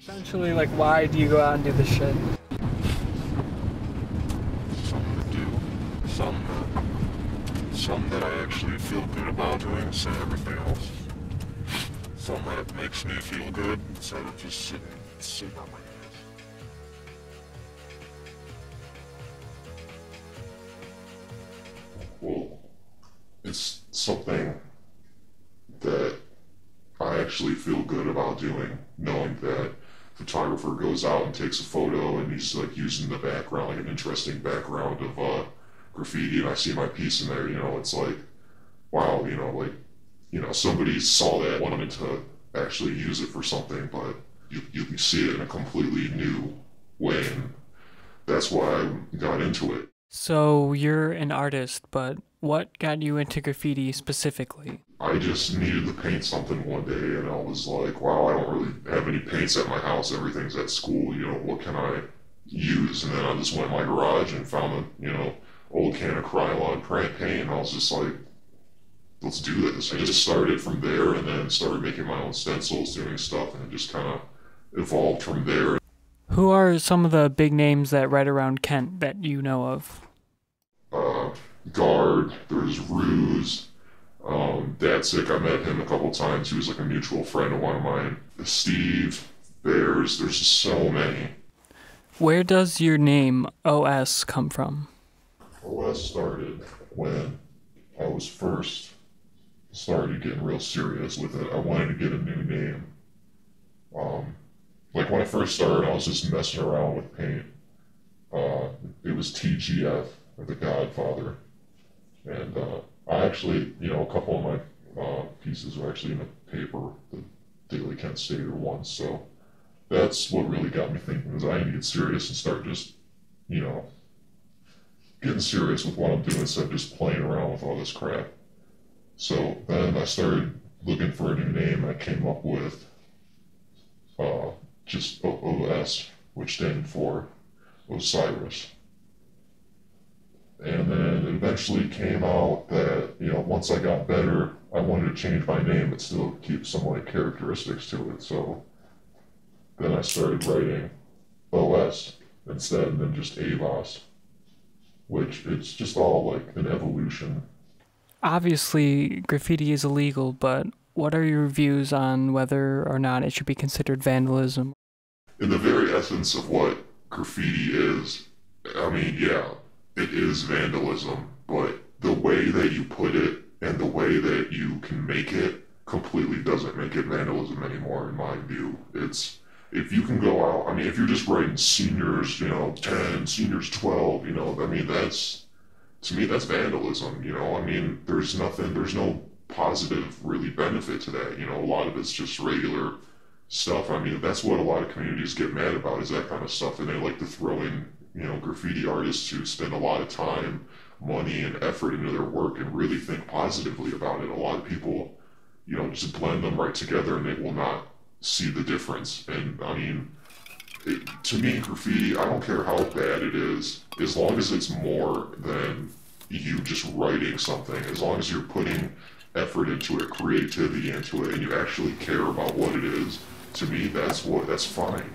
Essentially, like, why do you go out and do this shit? Some to do, some that I actually feel good about doing instead of everything else. Some that makes me feel good instead of just sitting on my hands. Well, it's something that I actually feel good about doing, knowing that photographer goes out and takes a photo and he's like using the background, like an interesting background of graffiti, and I see my piece in there, it's like, wow, somebody saw that, wanted to actually use it for something, but you can see it in a completely new way, and that's why I got into it. So you're an artist, but what got you into graffiti specifically? I just needed to paint something one day, and I was like, wow, I don't really have any paints at my house. Everything's at school. What can I use? And then I just went in my garage and found a, old can of Krylon paint, and I was just like, let's do this. I just started from there, and then started making my own stencils, doing stuff, and it just kind of evolved from there. Who are some of the big names that write around Kent that you know of? Guard, there's Ruse, Datsik, I met him a couple times. He was like a mutual friend of one of mine. Steve, Bears, there's just so many. Where does your name OS come from? OS started when I was first started getting real serious with it. I wanted to get a new name. Like when I first started, I was just messing around with paint. It was TGF, or The Godfather. And I actually, a couple of my pieces were actually in a paper, the Daily Kent Stater once. So that's what really got me thinking, is I need to get serious and start just, getting serious with what I'm doing instead of just playing around with all this crap. So then I started looking for a new name, and I came up with just OS, which stands for Osiris. And then it eventually came out that, once I got better, I wanted to change my name but still keep some like characteristics to it. So then I started writing OS instead, and then just AVOS, which it's just all like an evolution. Obviously, graffiti is illegal, but what are your views on whether or not it should be considered vandalism? In the very essence of what graffiti is, I mean, yeah, it is vandalism, but the way that you put it and the way that you can make it completely doesn't make it vandalism anymore, in my view. It's, if you can go out, I mean, if you're just writing seniors, 10, seniors 12, I mean, that's, to me, that's vandalism, I mean, there's no positive really benefit to that, a lot of it's just regular stuff. I mean, that's what a lot of communities get mad about, is that kind of stuff, and they like to throw in, graffiti artists who spend a lot of time, money, and effort into their work and really think positively about it. A lot of people, just blend them right together and they will not see the difference. And I mean, to me, graffiti, I don't care how bad it is, as long as it's more than you just writing something, as long as you're putting effort into it, creativity into it, and you actually care about what it is, to me, that's fine.